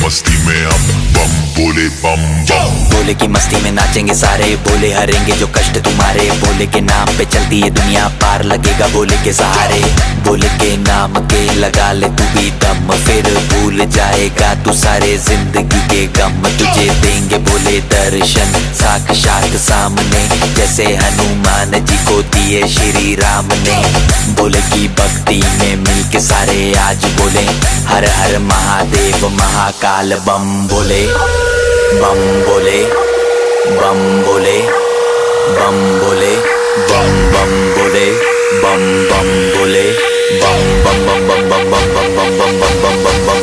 मस्ती में हम बम बोले बम बम। बोले की मस्ती में नाचेंगे सारे, बोले हरेंगे जो कष्ट तुम्हारे, बोले के नाम पे चलती है दुनिया, पार लगेगा बोले के सहारे। बोले के नाम के लगा ले तू भी दम, फिर भूल जाएगा तू सारे जिंदगी के गम। तुझे देंगे बोले दर्शन साक्षात सामने, जैसे हनुमान जी को दिए श्री राम ने। बोले की भक्ति में मिलके सारे आज बोले हर हर महादेव महाकाल बम बोले, बम बोले, बम बोले, बम बोले, बम बम बोले, बम बम बोले, बम बम बम बम बम बम बम बम बम बम बम बम।